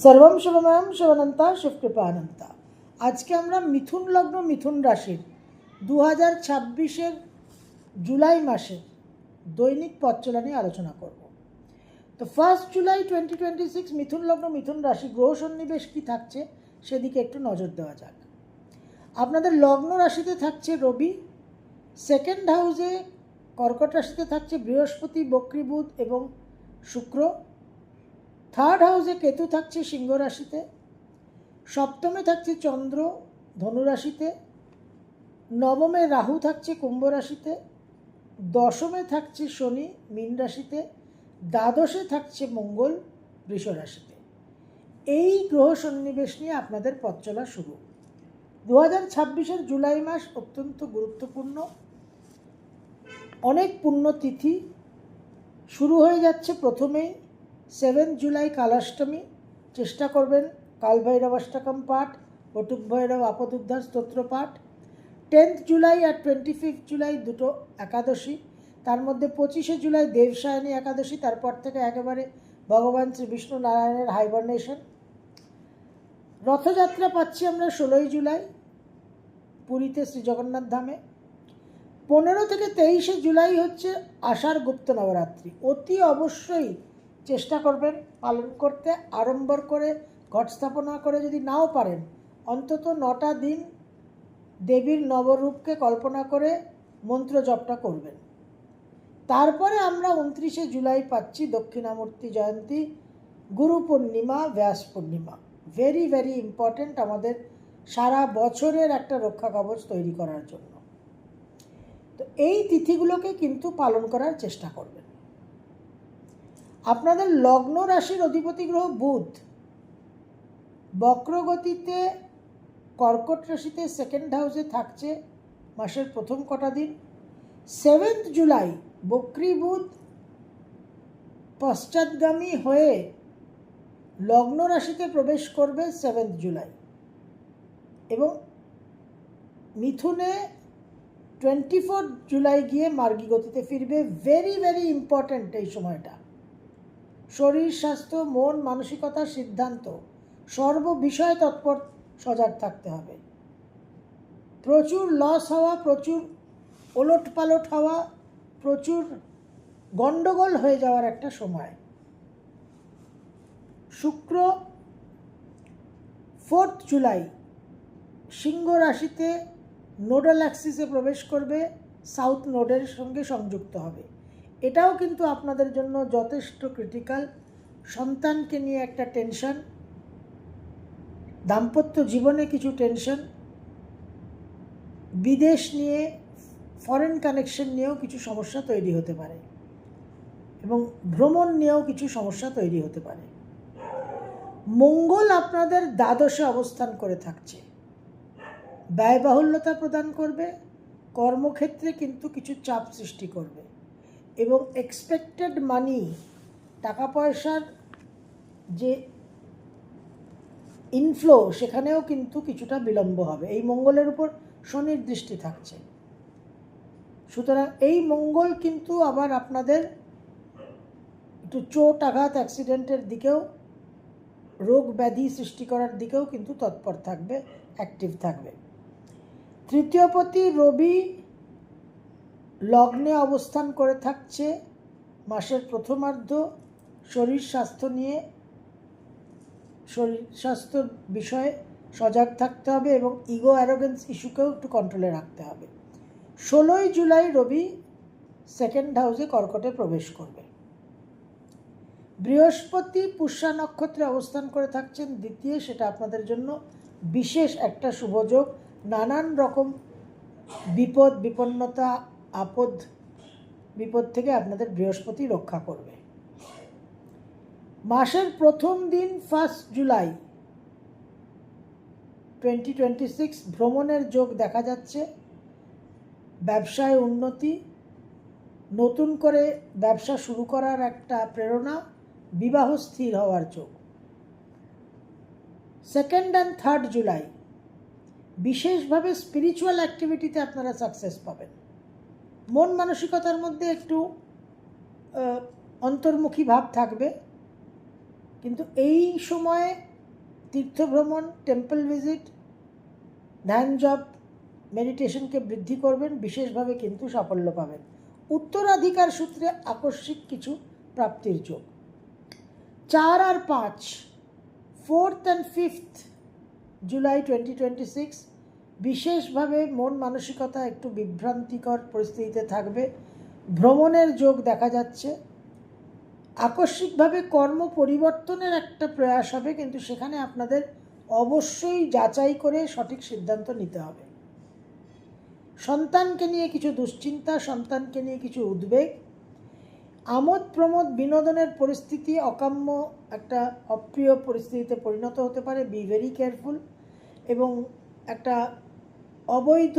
সর্বম শুভময়ম শিবানন্তা শিবকৃপানন্তা। আজকে আমরা মিথুন লগ্ন মিথুন রাশির 2026 জুলাই মাসের দৈনিক পথ চলা নিয়ে আলোচনা করব। তো 1 জুলাই 2026 মিথুন লগ্ন মিথুন রাশি গ্রহ সন্নিবেশ কী থাকছে সেদিকে একটু নজর দেওয়া যাক। আপনাদের লগ্ন রাশিতে থাকছে রবি, সেকেন্ড হাউসে কর্কট রাশিতে থাকছে বৃহস্পতি, বক্রী বুধ এবং শুক্র, থার্ড হাউসে কেতু থাকছে সিংহ রাশিতে, সপ্তমে থাকছে চন্দ্র ধনু রাশিতে, নবমে রাহু থাকছে কুম্ভ রাশিতে, দশমে থাকছে শনি মীন রাশিতে, দ্বাদশে থাকছে মঙ্গল বৃষ রাশিতে। এই গ্রহ সন্নিবেশ নিয়ে আপনাদের পথ চলা শুরু। 2026 জুলাই মাস অত্যন্ত গুরুত্বপূর্ণ। অনেক পুণ্যতিথি শুরু হয়ে যাচ্ছে। প্রথমেই 7 জুলাই কালাষ্টমী, চেষ্টা করবেন কালভৈরব অষ্টকম পাঠ, বটুক ভৈরব আপদ উদ্ধার স্তোত্র পাঠ। 10 জুলাই আর 25 জুলাই দুটো একাদশী, তার মধ্যে 25 জুলাই দেবসায়নী একাদশী, তারপর থেকে একেবারে ভগবান শ্রী বিষ্ণু নারায়ণের হাইবারনেশন। রথযাত্রা পাচ্ছি আমরা 16 জুলাই পুরীতে শ্রী জগন্নাথ ধামে। 15 থেকে 23 জুলাই হচ্ছে আষাঢ় গুপ্ত নবরাত্রি। অতি অবশ্যই চেষ্টা করবেন পালন করতে। আড়ম্বর করে ঘট স্থাপনা করে যদি নাও পারেন, অন্তত 9টা দিন দেবীর নবরূপকে কল্পনা করে মন্ত্র জপটা করবেন। তারপরে আমরা 29 জুলাই পাচ্ছি দক্ষিণামূর্তি জয়ন্তী, গুরু পূর্ণিমা, ব্যাস পূর্ণিমা। ভেরি ভেরি ইম্পর্ট্যান্ট আমাদের সারা বছরের একটা রক্ষা কবচ তৈরি করার জন্য। তো এই তিথিগুলোকে কিন্তু পালন করার চেষ্টা করবেন। আপনাদের লগ্ন রাশির অধিপতি গ্রহ বুধ বক্রগতিতে কর্কট রাশিতে সেকেন্ড হাউসে থাকছে মাসের প্রথম কটা দিন। 7 জুলাই বক্রী বুধ পশ্চাৎগামী হয়ে লগ্ন রাশিতে প্রবেশ করবে 7 জুলাই এবং মিথুনে 24 জুলাই গিয়ে মার্গী গতিতে ফিরবে। ভেরি ভেরি ইম্পর্ট্যান্ট এই সময়টা। শরীর স্বাস্থ্য মন মানসিকতা সিদ্ধান্ত সর্ববিষয়ে তৎপর সজাগ থাকতে হবে। প্রচুর লস হওয়া, প্রচুর ওলট পালট হওয়া, প্রচুর গণ্ডগোল হয়ে যাওয়ার একটা সময়। শুক্র 4 জুলাই সিংহ রাশিতে নোডাল অ্যাক্সিসে প্রবেশ করবে, সাউথ নোডের সঙ্গে সংযুক্ত হবে। এটাও কিন্তু আপনাদের জন্য যথেষ্ট ক্রিটিক্যাল। সন্তানকে নিয়ে একটা টেনশন, দাম্পত্য জীবনে কিছু টেনশন, বিদেশ নিয়ে ফরেন কানেকশন নিয়েও কিছু সমস্যা তৈরি হতে পারে এবং ভ্রমণ নিয়েও কিছু সমস্যা তৈরি হতে পারে। মঙ্গল আপনাদের দ্বাদশে অবস্থান করে থাকছে, ব্যয়বাহুল্যতা প্রদান করবে, কর্মক্ষেত্রে কিন্তু কিছু চাপ সৃষ্টি করবে এবং এক্সপেক্টেড মানি টাকা পয়সার যে ইনফ্লো সেখানেও কিন্তু কিছুটা বিলম্ব হবে। এই মঙ্গলের উপর শনির দৃষ্টি থাকছে, সুতরাং এই মঙ্গল কিন্তু আবার আপনাদের একটু চোট আঘাত অ্যাক্সিডেন্টের দিকেও, রোগ ব্যাধি সৃষ্টি করার দিকেও কিন্তু তৎপর থাকবে, অ্যাক্টিভ থাকবে। তৃতীয়পতি রবি লগ্নে অবস্থান করে থাকছে মাসের প্রথমার্ধ। শরীর স্বাস্থ্য নিয়ে, শরীর স্বাস্থ্য বিষয়ে সজাগ থাকতে হবে এবং ইগো অ্যারোগেন্স ইস্যুকেও একটু কন্ট্রোলে রাখতে হবে। 16 জুলাই রবি সেকেন্ড হাউসে কর্কটে প্রবেশ করবে। বৃহস্পতি পুষ্যা নক্ষত্রে অবস্থান করে থাকছেন দ্বিতীয়, সেটা আপনাদের জন্য বিশেষ একটা শুভযোগ। নানান রকম বিপদ বিপন্নতা আপদ বিপদ থেকে আপনাদের বৃহস্পতি রক্ষা করবে। মাসের প্রথম দিন 1 জুলাই 2026 ভ্রমণের যোগ দেখা যাচ্ছে। ব্যবসায় উন্নতি, নতুন করে ব্যবসা শুরু করার একটা প্রেরণা, বিবাহ স্থির হওয়ার যোগ। 2 আর 3 জুলাই বিশেষভাবে স্পিরিচুয়াল অ্যাক্টিভিটিতে আপনারা সাকসেস পাবেন। মন মানসিকতার মধ্যে একটু অন্তর্মুখী ভাব থাকবে, কিন্তু এই সময়ে তীর্থভ্রমণ, টেম্পল ভিজিট, ধ্যান জপ, মেডিটেশনকে বৃদ্ধি করবেন, বিশেষভাবে কিন্তু সাফল্য পাবেন। উত্তরাধিকার সূত্রে আকস্মিক কিছু প্রাপ্তির যোগ। 4 আর 5, 4th and 5th জুলাই 2026 বিশেষভাবে মন মানসিকতা একটু বিভ্রান্তিকর পরিস্থিতিতে থাকবে। ভ্রমণের যোগ দেখা যাচ্ছে। আকস্মিকভাবে কর্ম পরিবর্তনের একটা প্রয়াস হবে, কিন্তু সেখানে আপনাদের অবশ্যই যাচাই করে সঠিক সিদ্ধান্ত নিতে হবে। সন্তানকে নিয়ে কিছু দুশ্চিন্তা, সন্তানকে নিয়ে কিছু উদ্বেগ, আমোদ প্রমোদ বিনোদনের পরিস্থিতি অকাম্য একটা অপ্রিয় পরিস্থিতিতে পরিণত হতে পারে। Be very careful. এবং একটা অবৈধ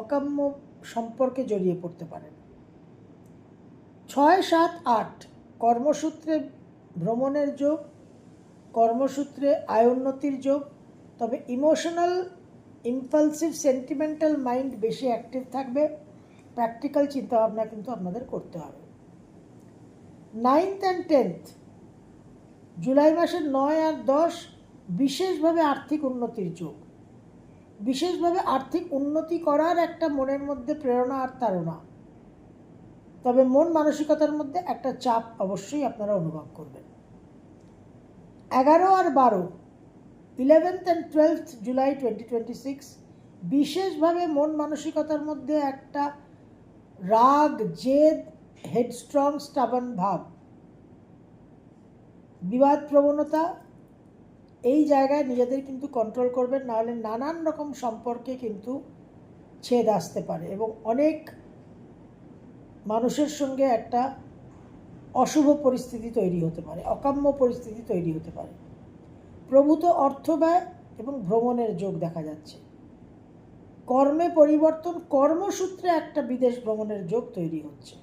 অকাম্য সম্পর্কে জড়িয়ে পড়তে পারেন। 6, 7, 8 কর্মসূত্রে ভ্রমণের যোগ, কর্মসূত্রে আয়োন্নতির যোগ। তবে ইমোশনাল, ইম্পালসিভ, সেন্টিমেন্টাল মাইন্ড বেশি অ্যাক্টিভ থাকবে। প্র্যাকটিক্যাল চিন্তাভাবনা কিন্তু আপনাদের করতে হবে। 9th and 10th জুলাই মাসের 9 আর 10 বিশেষভাবে আর্থিক উন্নতির যোগ। বিশেষভাবে আর্থিক উন্নতি করার একটা মনের মধ্যে প্রেরণা আর তাড়না। তবে মন মানসিকতার মধ্যে একটা চাপ অবশ্যই আপনারা অনুভব করবেন। 11 আর 12 11th and 12th জুলাই 2026 বিশেষভাবে মন মানসিকতার মধ্যে একটা রাগ, জেদ, হেডস্ট্রং, স্টাবার্ন ভাব, বিবাদ প্রবণতা, এই জায়গায় নিজেদের কিন্তু কন্ট্রোল করবেন, নাহলে নানান রকম সম্পর্কে কিন্তু ছেদ আসতে পারে এবং অনেক মানুষের সঙ্গে একটা অশুভ পরিস্থিতি তৈরি হতে পারে, অকাম্য পরিস্থিতি তৈরি হতে পারে। প্রভূত অর্থ ব্যয় এবং ভ্রমণের যোগ দেখা যাচ্ছে। কর্মে পরিবর্তন, কর্মসূত্রে একটা বিদেশ ভ্রমণের যোগ তৈরি হচ্ছে।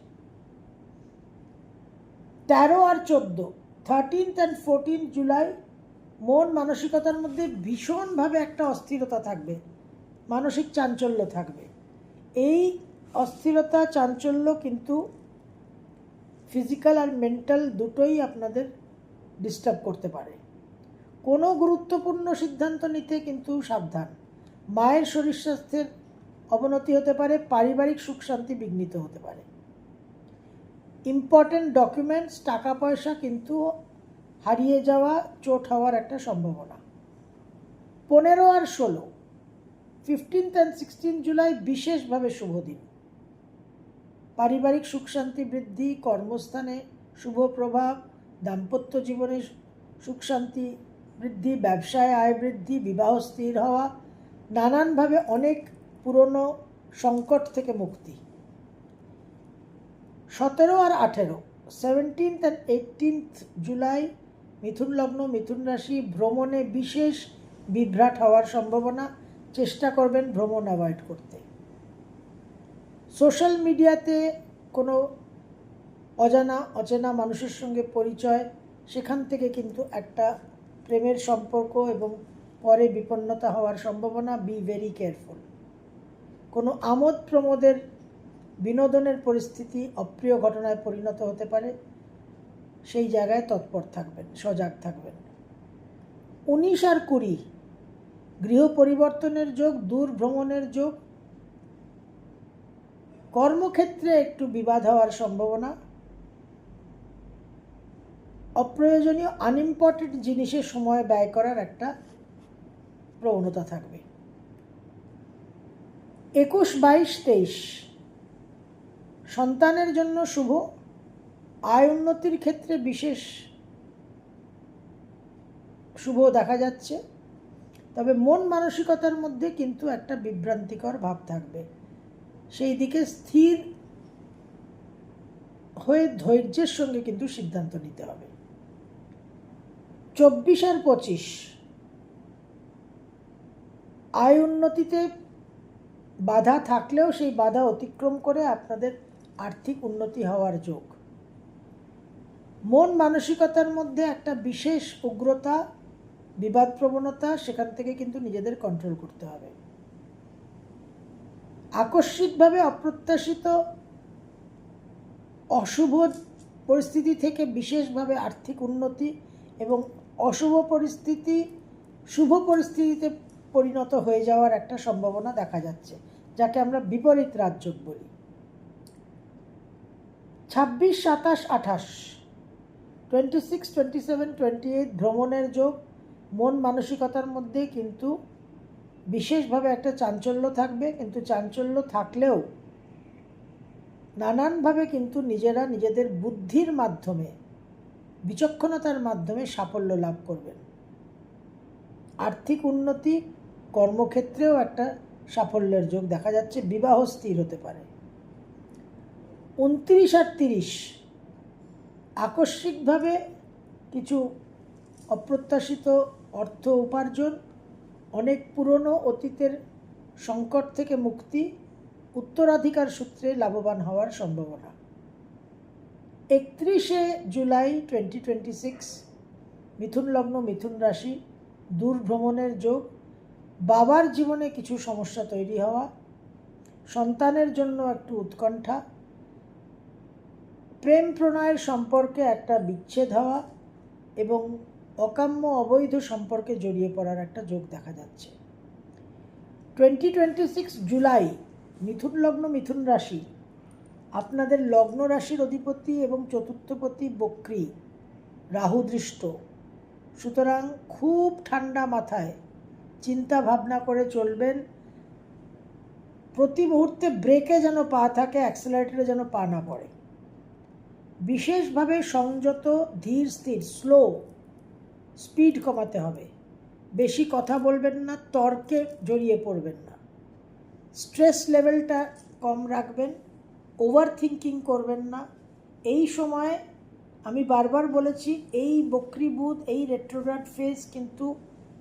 13 আর 14 13th and 14th জুলাই মন মানসিকতার মধ্যে ভীষণভাবে একটা অস্থিরতা থাকবে, মানসিক চাঞ্চল্য থাকবে। এই অস্থিরতা, চাঞ্চল্য কিন্তু ফিজিক্যাল আর মেন্টাল দুটোই আপনাদের ডিস্টার্ব করতে পারে। কোনো গুরুত্বপূর্ণ সিদ্ধান্ত নিতে কিন্তু সাবধান। মায়ের শরীর স্বাস্থ্যের অবনতি হতে পারে, পারিবারিক সুখ শান্তি বিঘ্নিত হতে পারে। ইম্পর্টেন্ট ডকুমেন্টস, টাকা পয়সা কিন্তু হারিয়ে যাওয়া, চোট হওয়ার একটা সম্ভাবনা। 15 আর 16 15th and 16th জুলাই বিশেষভাবে শুভ দিন। পারিবারিক সুখ শান্তি বৃদ্ধি, কর্মস্থানে শুভ প্রভাব, দাম্পত্য জীবনে সুখ শান্তি বৃদ্ধি, ব্যবসায় আয় বৃদ্ধি, বিবাহ স্থির হওয়া, নানানভাবে অনেক পুরনো সংকট থেকে মুক্তি। 17 আর 18 17th and 18th জুলাই মিথুন লগ্ন, মিথুন রাশি, ভ্রমণে বিশেষ বিভ্রাট হওয়ার সম্ভাবনা। চেষ্টা করবেন ভ্রমণ অ্যাভয়েড করতে। সোশ্যাল মিডিয়াতে কোনো অজানা অচেনা মানুষের সঙ্গে পরিচয়, সেখান থেকে কিন্তু একটা প্রেমের সম্পর্ক এবং পরে বিপন্নতা হওয়ার সম্ভাবনা। Be very careful. কোনো আমোদ প্রমোদের, বিনোদনের পরিস্থিতি অপ্রিয় ঘটনায় পরিণত হতে পারে, সেই জায়গায় তৎপর থাকবেন, সজাগ থাকবেন। 19 আর 20 গৃহ পরিবর্তনের যোগ, দূর ভ্রমণের যোগ, কর্মক্ষেত্রে একটু বিবাদ হওয়ার সম্ভাবনা, অপ্রয়োজনীয় আনইম্পর্টেন্ট জিনিসে সময় ব্যয় করার একটা প্রবণতা থাকবে। 21, 22, 23 সন্তানের জন্য শুভ, আয় উন্নতির ক্ষেত্রে বিশেষ শুভ দেখা যাচ্ছে। তবে মন মানসিকতার মধ্যে কিন্তু একটা বিভ্রান্তিকর ভাব থাকবে, সেই দিকে স্থির হয়ে ধৈর্যের সঙ্গে কিন্তু সিদ্ধান্ত নিতে হবে। 24 আর 25 আয় উন্নতিতে বাধা থাকলেও সেই বাধা অতিক্রম করে আপনাদের আর্থিক উন্নতি হওয়ার যোগ। মন মানসিকতার মধ্যে একটা বিশেষ উগ্রতা, বিবাদ প্রবণতা, সেখান থেকে কিন্তু নিজেদের কন্ট্রোল করতে হবে। আকস্মিকভাবে অপ্রত্যাশিত অশুভ পরিস্থিতি থেকে বিশেষভাবে আর্থিক উন্নতি এবং অশুভ পরিস্থিতি শুভ পরিস্থিতিতে পরিণত হয়ে যাওয়ার একটা সম্ভাবনা দেখা যাচ্ছে, যাকে আমরা বিপরীত রাজযোগ বলি। 26, 27, 28, 26, 27, 28 ভ্রমণের যোগ। মন মানসিকতার মধ্যে কিন্তু বিশেষভাবে একটা চাঞ্চল্য থাকবে, কিন্তু চাঞ্চল্য থাকলেও নানানভাবে কিন্তু নিজেরা নিজেদের বুদ্ধির মাধ্যমে, বিচক্ষণতার মাধ্যমে সাফল্য লাভ করবেন। আর্থিক উন্নতি, কর্মক্ষেত্রেও একটা সাফল্যের যোগ দেখা যাচ্ছে। বিবাহ স্থির হতে পারে। 29 আর 30 আকস্মিকভাবে কিছু অপ্রত্যাশিত অর্থ উপার্জন, অনেক পুরনো অতীতের সংকট থেকে মুক্তি, উত্তরাধিকার সূত্রে লাভবান হওয়ার সম্ভাবনা। 31শে জুলাই 2026 মিথুন লগ্ন, মিথুন রাশি, দূর ভ্রমণের যোগ। বাবার জীবনে কিছু সমস্যা তৈরি হওয়া, সন্তানের জন্য একটু উৎকণ্ঠা, প্রেম প্রণয়ের সম্পর্কে একটা বিচ্ছেদ হওয়া এবং অকাম্য অবৈধ সম্পর্কে জড়িয়ে পড়ার একটা যোগ দেখা যাচ্ছে। 2026 জুলাই মিথুন লগ্ন, মিথুন রাশি, আপনাদের লগ্ন রাশির অধিপতি এবং চতুর্থপতি বক্রী, রাহু দৃষ্ট। সুতরাং খুব ঠান্ডা মাথায় চিন্তা ভাবনা করে চলবেন। প্রতি মুহূর্তে ব্রেকে যেন পা থাকে, অ্যাক্সেলারেটরে যেন পা না পড়ে। বিশেষভাবে সংযত, ধীর স্থির, স্লো, স্পিড কমাতে হবে। বেশি কথা বলবেন না, তর্কে জড়িয়ে পড়বেন না। স্ট্রেস লেভেলটা কম রাখবেন, ওভার থিঙ্কিং করবেন না। এই সময় আমি বারবার বলেছি, এই বক্রী বুধ, এই রেট্রোগ্রেড ফেজ কিন্তু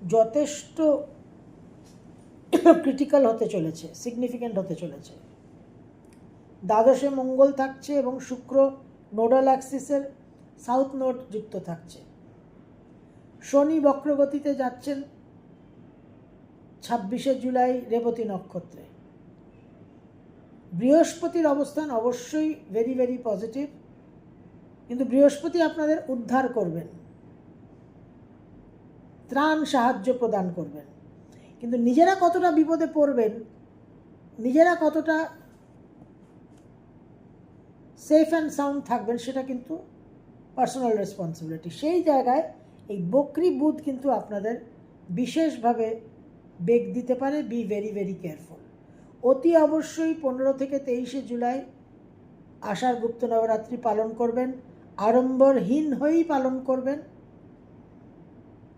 যথেষ্ট ক্রিটিক্যাল হতে চলেছে, সিগনিফিক্যান্ট হতে চলেছে। দ্বাদশে মঙ্গল থাকছে এবং শুক্র নোডাল অ্যাক্সিসের সাউথ নোড যুক্ত থাকছে। শনি বক্রগতিতে যাচ্ছেন 26শে জুলাই রেবতী নক্ষত্রে। বৃহস্পতির অবস্থান অবশ্যই ভেরি ভেরি পজিটিভ, কিন্তু বৃহস্পতি আপনাদের উদ্ধার করবেন, ত্রাণ সাহায্য প্রদান করবেন। কিন্তু নিজেরা কতটা বিপদে পড়বেন, নিজেরা কতটা সেফ অ্যান্ড সাউন্ড থাকবেন, সেটা কিন্তু পার্সোনাল রেসপন্সিবিলিটি। সেই জায়গায় এই বক্রী বুধ কিন্তু আপনাদের বিশেষভাবে বেগ দিতে পারে। Be very very careful. অতি অবশ্যই 15 থেকে 23শে জুলাই আষাঢ় গুপ্ত নবরাত্রি পালন করবেন। আড়ম্বরহীন হয়েই পালন করবেন।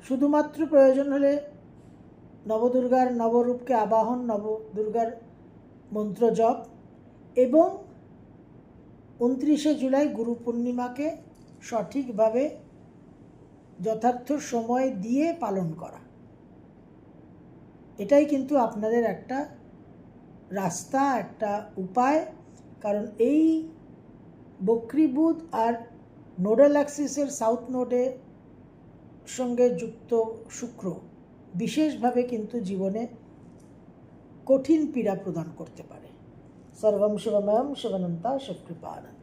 শুধুমাত্র প্রয়োজন হলে নবদুর্গার নবরূপকে আবাহন, নবদুর্গার মন্ত্র জপ এবং 29শে জুলাই গুরু পূর্ণিমাকে সঠিকভাবে যথার্থ সময় দিয়ে পালন করা। এটাই কিন্তু আপনাদের একটা রাস্তা, একটা উপায়। কারণ এই বক্রী বুধ আর নোডাল অ্যাক্সিসের সাউথ নোডের সঙ্গে যুক্ত শুক্র বিশেষভাবে কিন্তু জীবনে কঠিন পীড়া প্রদান করতে পারে। সর্বম শিবময়ম শিবানন্তা শিবকৃপানন্দ।